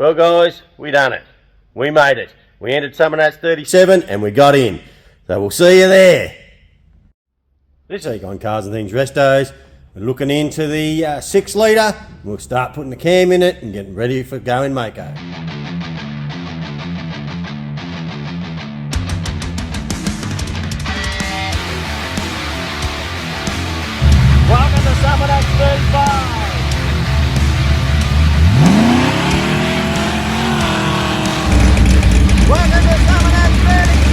Well guys, we done it. We made it. We entered Summernats 37 and we got in. So we'll see you there. This week on Cars and Things Restos, we're looking into the 6 litre. We'll start putting the cam in it and getting ready for going Mako. Welcome to Summernats 35. Welcome to Summernats 36.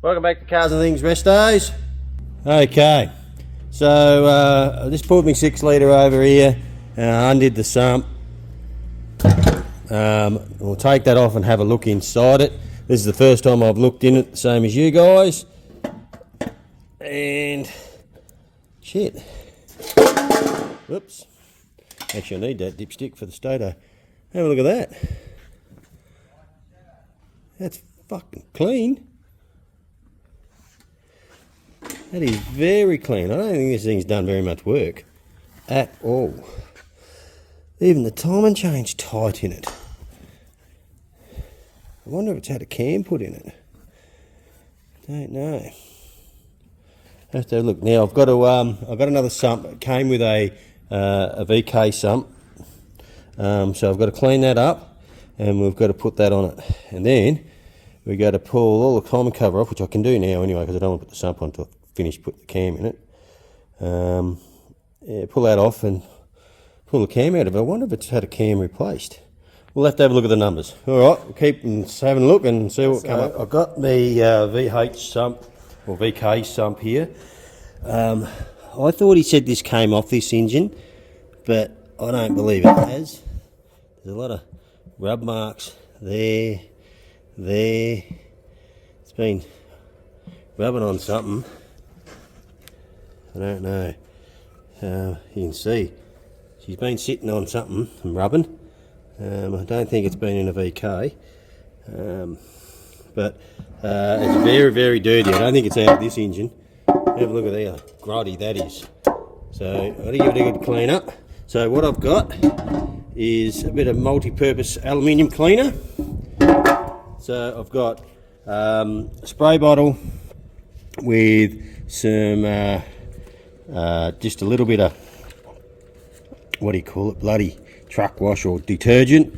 Welcome back to Cars and Things Restos. Okay, so I just pulled my 6 litre over here and I undid the sump. We'll take that off and have a look inside it. This is the first time I've looked in it, the same as you guys. And shit. Whoops. Actually I need that dipstick for the stator. Have a look at that. That's fucking clean. That is very clean. I don't think this thing's done very much work at all. Even the timing chain's tight in it. I wonder if it's had a cam put in it. Don't know. Have to look now. I've got another sump. It came with a VK sump, so I've got to clean that up, and we've got to put that on it, and then we got to pull all the timing cover off, which I can do now anyway because I don't want to put the sump on until I finish putting the cam in it. Yeah, pull that off and pull the cam out of it. I wonder if it's had a cam replaced. We'll have to have a look at the numbers. Alright, we'll keep having a look and see what comes up. I've got the VH sump, or VK sump here. I thought he said this came off this engine, but I don't believe it has. There's a lot of rub marks there. It's been rubbing on something. I don't know. You can see she's been sitting on something and rubbing. I don't think it's been in a VK, but it's very, very dirty. I don't think it's out of this engine. Have a look at how grotty that is. So I've got to give it a good clean up. So what I've got is a bit of multi-purpose aluminium cleaner. So I've got a spray bottle with some just a little bit of, what do you call it, bloody truck wash or detergent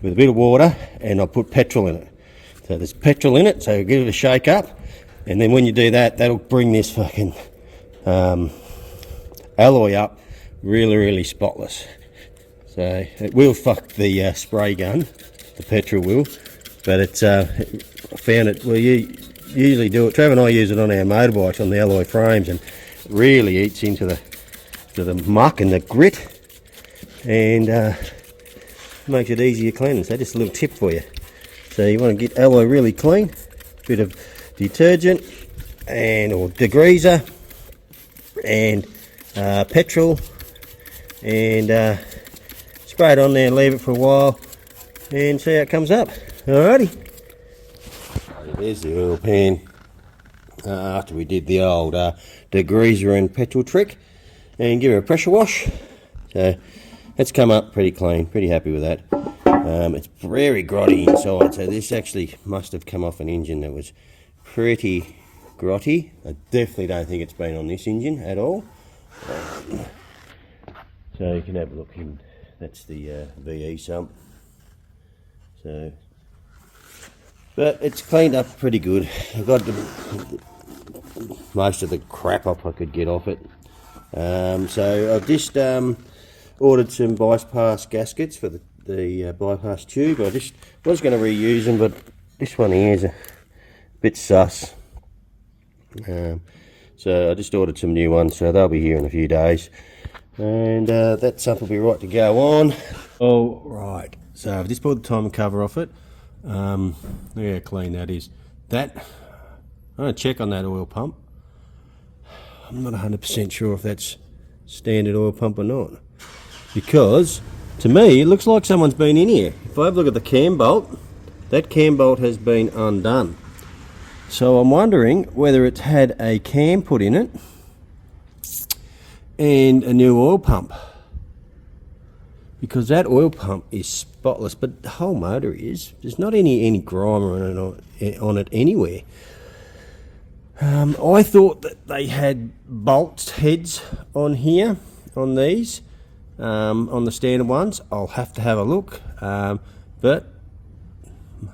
with a bit of water, and I put petrol in it. So there's petrol in it, so give it a shake up, and then when you do that, that'll bring this fucking alloy up really, really spotless. So it will fuck the spray gun, the petrol will, but it's I found it, well, you usually do it, Trev and I use it on our motorbikes on the alloy frames, and it really eats into the muck and the grit, and makes it easier cleaning. So just a little tip for you. So you want to get alloy really clean, bit of detergent and or degreaser and petrol, and spray it on there, leave it for a while and see how it comes up. Alrighty, there's the oil pan after we did the old degreaser and petrol trick, and give it a pressure wash. So it's come up pretty clean, pretty happy with that. It's very grotty inside, so this actually must have come off an engine that was pretty grotty. I definitely don't think it's been on this engine at all. So you can have a look in, that's the VE sump. So, but it's cleaned up pretty good. I've got most of the crap up I could get off it. So I've just ordered some bypass gaskets for the bypass tube. I just was going to reuse them, but this one here is a bit sus. So I just ordered some new ones, so they'll be here in a few days, and that stuff will be right to go on. All right, so I've just pulled the timing cover off it. Look how clean that is. That, I'm going to check on that oil pump. I'm not 100% sure if that's standard oil pump or not, because To me, it looks like someone's been in here. If I have a look at the cam bolt, that cam bolt has been undone. So I'm wondering whether it's had a cam put in it and a new oil pump. Because that oil pump is spotless, but the whole motor is. There's not any grime on it anywhere. I thought that they had bolts heads on here, on these, on the standard ones. I'll have to have a look, but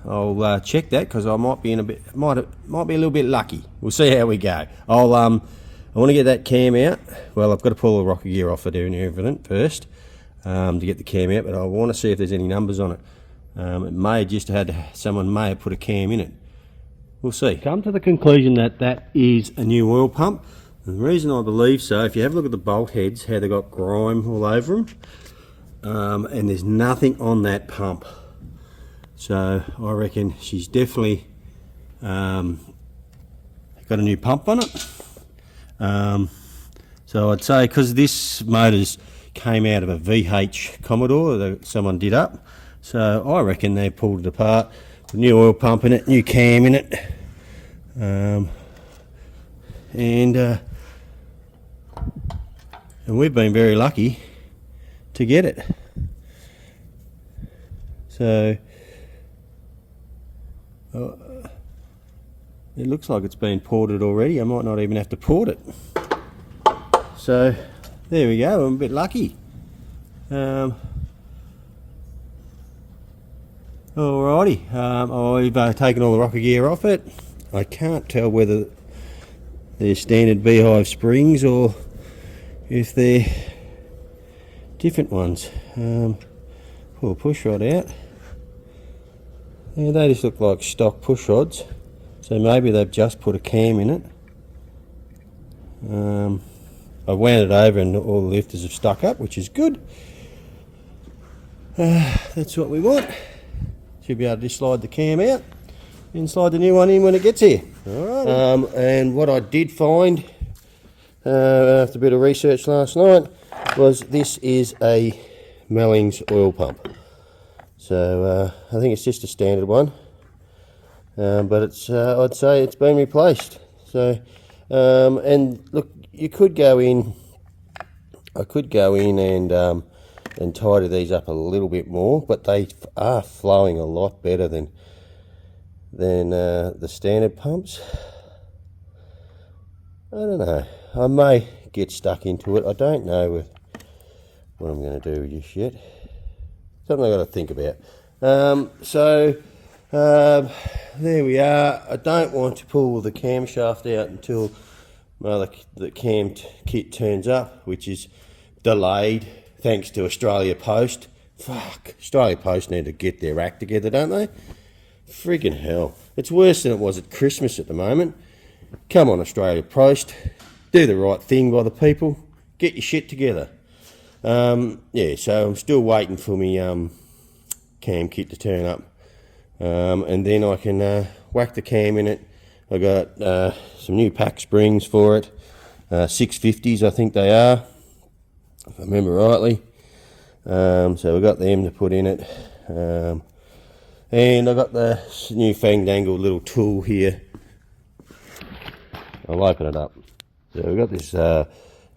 I'll check that because I might be might be a little bit lucky. We'll see how we go. I want to get that cam out. Well, I've got to pull the rocker gear off of doing everything first to get the cam out, but I want to see if there's any numbers on it. It may have just someone may have put a cam in it. We'll see. Come to the conclusion that that is a new oil pump. And the reason I believe so, if you have a look at the bolt heads, how they got grime all over them, and there's nothing on that pump. So I reckon she's definitely got a new pump on it. So I'd say, because this motor's came out of a VH Commodore that someone did up, so I reckon they pulled it apart. New oil pump in it, new cam in it, and we've been very lucky to get it. So it looks like it's been ported already. I might not even have to port it. So there we go. I'm a bit lucky. Alrighty, I've taken all the rocker gear off it. I can't tell whether they're standard beehive springs or if they're different ones. Pull a push rod out. Yeah, they just look like stock push rods, so maybe they've just put a cam in it. I've wound it over and all the lifters have stuck up, which is good. That's what we want. Should be able to just slide the cam out and slide the new one in when it gets here. Alright. And what I did find after a bit of research last night was this is a Mellings oil pump. So I think it's just a standard one, but it's I'd say it's been replaced. So and look, you could go in. I could go in and tidy these up a little bit more, but they are flowing a lot better than the standard pumps. I don't know. I may get stuck into it. I don't know what I'm going to do just yet. Something I've got to think about. There we are. I don't want to pull the camshaft out until the cam kit turns up, which is delayed thanks to Australia Post. Fuck, Australia Post need to get their act together, don't they? Friggin' hell. It's worse than it was at Christmas at the moment. Come on, Australia Post. Do the right thing by the people. Get your shit together. Yeah, so I'm still waiting for me cam kit to turn up. And then I can whack the cam in it. I got some new pack springs for it. 650s, I think they are, if I remember rightly. So we got them to put in it. And I got the new fandangled little tool here. I'll open it up. So we've got this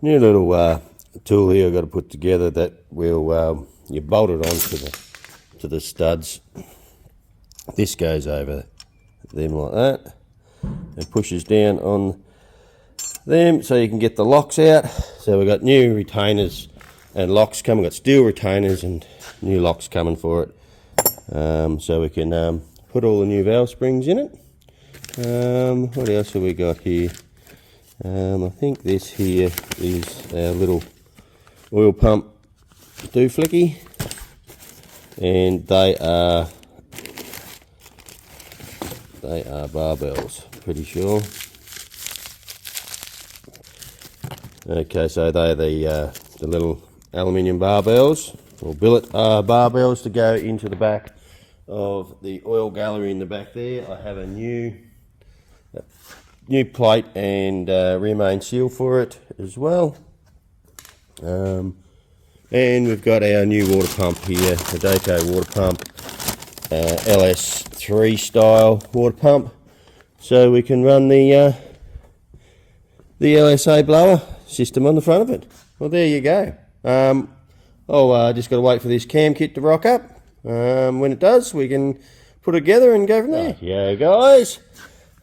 new little tool here I've got to put together that will you bolt it onto the studs. This goes over them like that and pushes down on them so you can get the locks out. So we've got new retainers and locks coming. We've got steel retainers and new locks coming for it. So we can put all the new valve springs in it. What else have we got here? I think this here is our little oil pump dooflicky, and they are barbells, pretty sure. Okay, so they're the little aluminium barbells or billet barbells to go into the back of the oil gallery in the back there. I have a new plate and rear main seal for it as well. And we've got our new water pump here, the Daco water pump, LS3 style water pump. So we can run the LSA blower system on the front of it. Well, there you go. Just got to wait for this cam kit to rock up. When it does, we can put it together and go from there. Yeah, guys.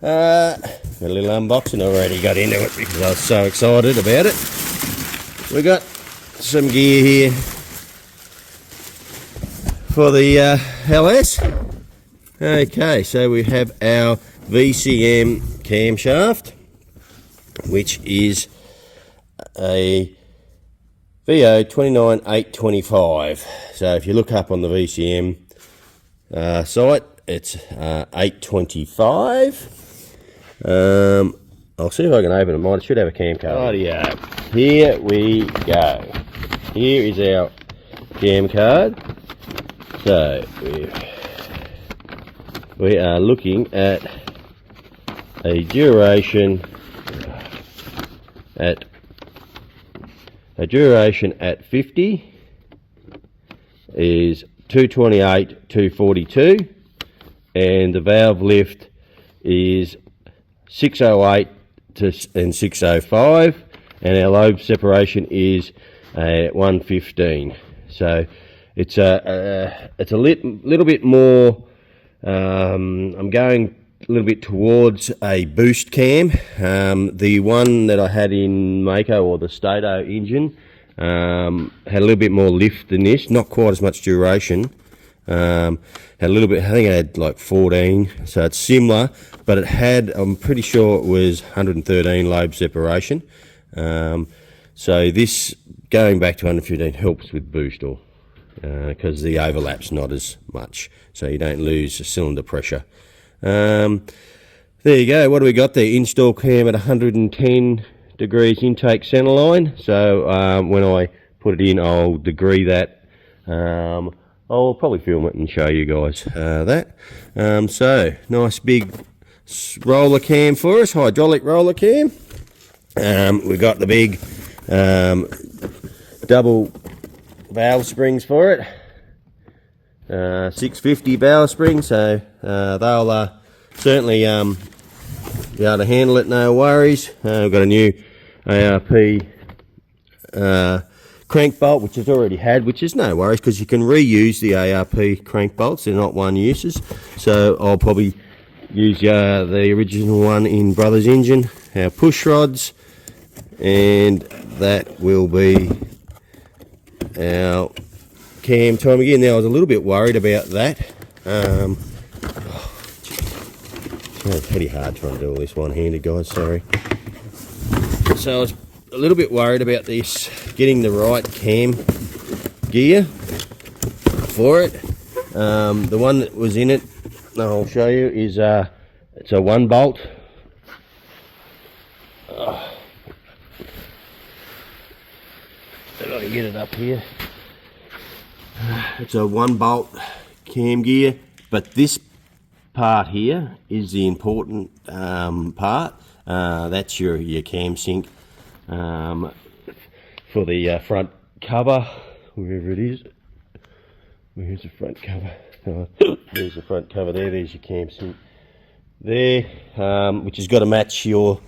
A little unboxing. I already got into it because I was so excited about it. We got some gear here for the LS. Okay, so we have our VCM camshaft, which is a VO 29825. So if you look up on the VCM site, it's 825. I'll see if I can open it. It should have a cam card. Rightio. Here we go. Here is our cam card. So we are looking at a duration at 50 is 228, 242, and the valve lift is 608 and 605, and our lobe separation is 115. So it's a little bit more. I'm going a little bit towards a boost cam. The one that I had in Mako, or the Stato engine, had a little bit more lift than this, not quite as much duration. Had a little bit, I think it had like 14, so it's similar, but it had, I'm pretty sure it was 113 lobe separation. So this, going back to 115, helps with boost, or because the overlap's not as much, so you don't lose the cylinder pressure. There you go. What do we got there? Install cam at 110 degrees intake center line. So when I put it in, I'll degree that. I'll probably film it and show you guys that. So nice big roller cam for us, hydraulic roller cam. We've got the big double valve springs for it. 650 valve springs, so they'll certainly be able to handle it, no worries. We've got a new ARP crank bolt, which it's already had, which is no worries because you can reuse the ARP crank bolts. They're not one uses, so I'll probably use the original one in Brother's engine. Our push rods, and that will be our cam time again. Now I was a little bit worried about that. It's pretty hard trying to do all this one-handed, guys, sorry. So I was a little bit worried about this, getting the right cam gear for it. The one that was in it, I'll show you, is it's a 1 bolt. If I can get it up here. It's a 1 bolt cam gear, but this part here is the important part. That's your cam sync for the front cover, wherever it is. Where's the front cover? There's the front cover there. There's your cam sync there, which has got to match the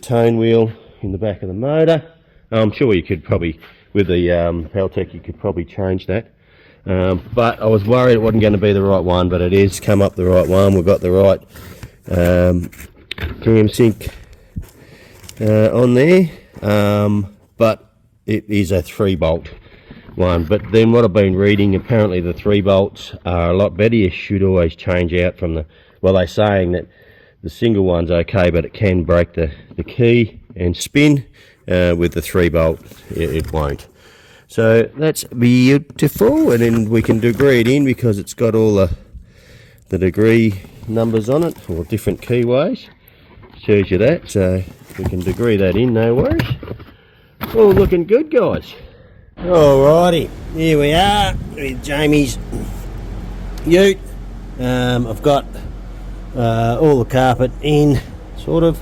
tone wheel in the back of the motor. I'm sure you could probably, with the Peltec, you could probably change that. But I was worried it wasn't going to be the right one, but it is come up the right one. We've got the right cam sync on there, but it is a 3 bolt one. But then what I've been reading, apparently the 3 bolts are a lot better. You should always change out from the, well, they're saying that the single one's okay, but it can break the key and spin. With the 3 bolt it won't. So that's beautiful, and then we can degree it in because it's got all the degree numbers on it, or different keyways. Shows you that, so we can degree that in, no worries. All looking good, guys. Alrighty, here we are with Jamie's ute. I've got all the carpet in, sort of.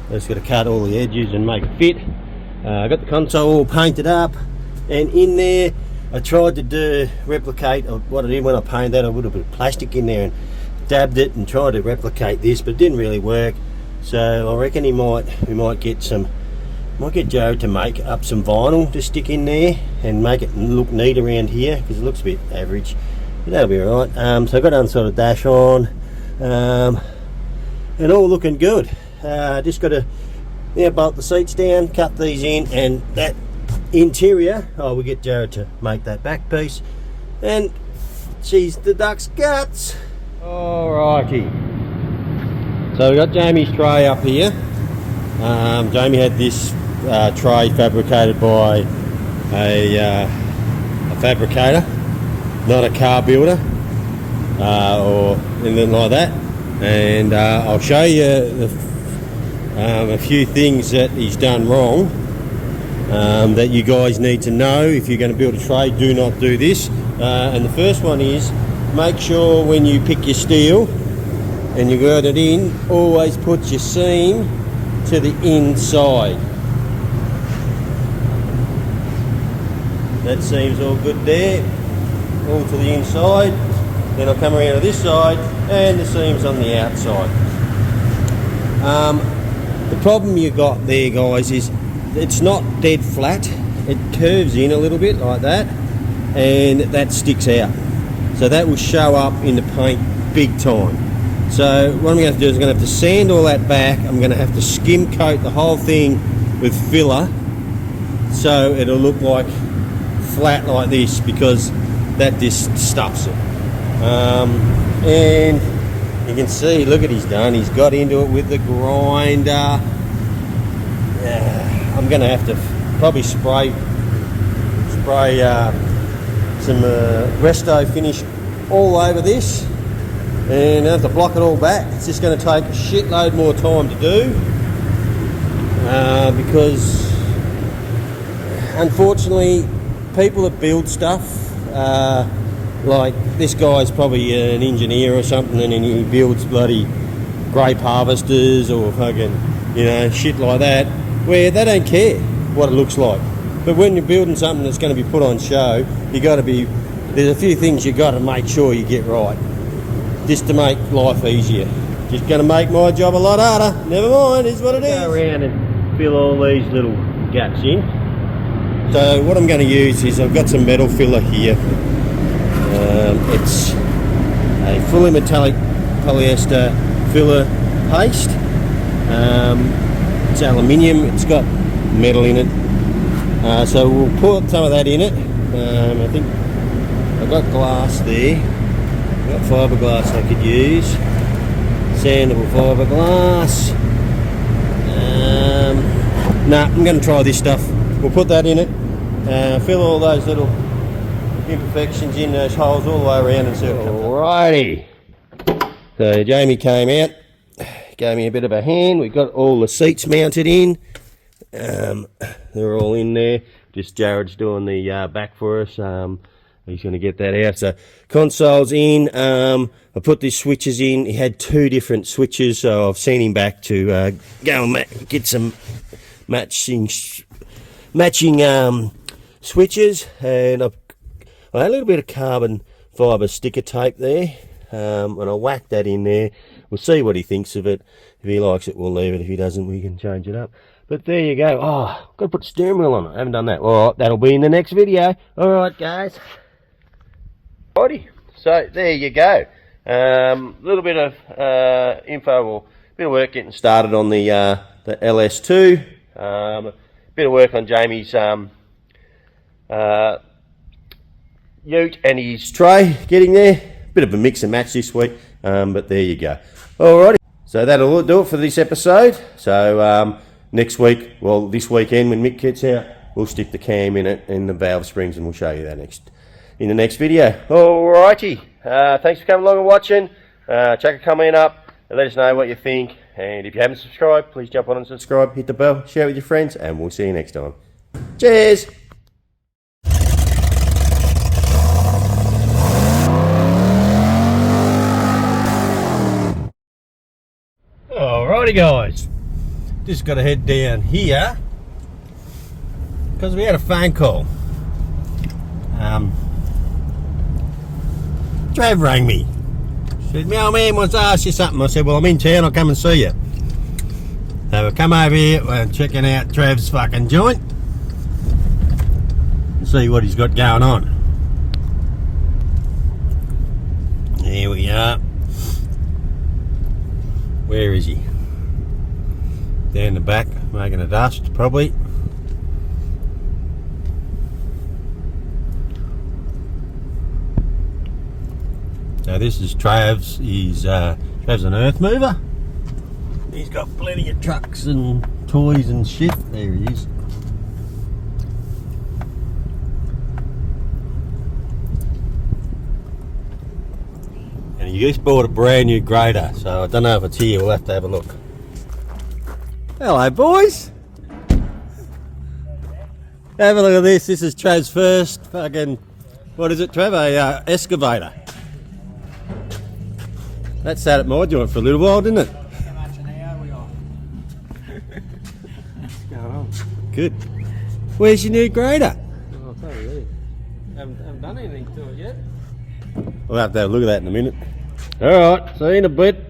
I've just got to cut all the edges and make it fit. I got the console all painted up. And in there, I tried to replicate what I did when I painted that. I would have put plastic in there and dabbed it and tried to replicate this, but it didn't really work. So I reckon we might get Joe to make up some vinyl to stick in there and make it look neat around here, because it looks a bit average. But that'll be alright. So I got on sort of dash on, and all looking good. Just got to bolt the seats down, cut these in, and that interior, we'll get Jared to make that back piece, and she's the duck's guts. Alrighty, so we got Jamie's tray up here. Jamie had this tray fabricated by a fabricator, not a car builder or anything like that, and I'll show you a few things that he's done wrong that you guys need to know if you're going to build a tray. Do not do this. And the first one is, make sure when you pick your steel and you got it in, always put your seam to the inside. That seam's all good there, all to the inside. Then I'll come around to this side and the seam's on the outside. The problem you got there, guys, is it's not dead flat. It curves in a little bit like that, and that sticks out. So that will show up in the paint big time. So what I'm going to have to do is I'm going to have to sand all that back. I'm going to have to skim coat the whole thing with filler so it'll look like flat like this, because that just stuffs it. And you can see, look at he's done. He's got into it with the grinder. I'm going to have to probably spray some resto finish all over this, and I have to block it all back. It's just going to take a shitload more time to do, because unfortunately people that build stuff, like this guy's probably an engineer or something, and he builds bloody grape harvesters or fucking, shit like that, where they don't care what it looks like. But when you're building something that's going to be put on show, there's a few things you got to make sure you get right, just to make life easier. Just going to make my job a lot harder. Never mind, is what it is. Go around and fill all these little gaps in. So what I'm going to use is, I've got some metal filler here. It's a fully metallic polyester filler paste. It's aluminium, it's got metal in it. So we'll put some of that in it. I think I've got glass there. I've got fiberglass I could use. Sandable fiberglass. I'm going to try this stuff. We'll put that in it. Fill all those little imperfections in those holes all the way around and see what comes up. Alrighty. So Jamie came out, gave me a bit of a hand. We've got all the seats mounted in. They're all in there. Just Jared's doing the back for us. He's going to get that out. So console's in. I put these switches in. He had two different switches, so I've sent him back to go and get some matching switches, and I had a little bit of carbon fibre sticker tape there, and I whacked that in there. We'll see what he thinks of it. If he likes it, we'll leave it. If he doesn't, we can change it up. But there you go. Oh, got to put the steering wheel on it. I haven't done that. All right, that'll be in the next video. All right, guys. Alrighty. So there you go. Little bit of info, or bit of work getting started on the LS2. Bit of work on Jamie's ute and his tray, getting there. Bit of a mix and match this week, but there you go. Alrighty. So that'll do it for this episode. So next week, well, this weekend when Mick gets out, we'll stick the cam in it and the valve springs, and we'll show you that in the next video. Alrighty. Thanks for coming along and watching. Chuck a comment up and let us know what you think. And if you haven't subscribed, please jump on and subscribe, hit the bell, share it with your friends, and we'll see you next time. Cheers! Alrighty guys, just got to head down here because we had a phone call. Trev rang me. Said, my old man wants to ask you something. I said, well, I'm in town, I'll come and see you. So we'll come over here and checking out Trev's fucking joint and see what he's got going on. Here we are. Where is he? Down the back, making a dust, probably. So this is Trev's. Trev's an earth mover. He's got plenty of trucks and toys and shit. There he is. And he just bought a brand new grader, so I don't know if it's here. We'll have to have a look. Hello, boys. Have a look at this. This is Trev's first fucking, what is it, Trev? A excavator. That sat at my joint for a little while, didn't it? How much an hour we got? What's going on? Good. Where's your new grader? Oh, it's over there. Haven't done anything to it yet. We'll have to have a look at that in a minute. Alright, see you in a bit.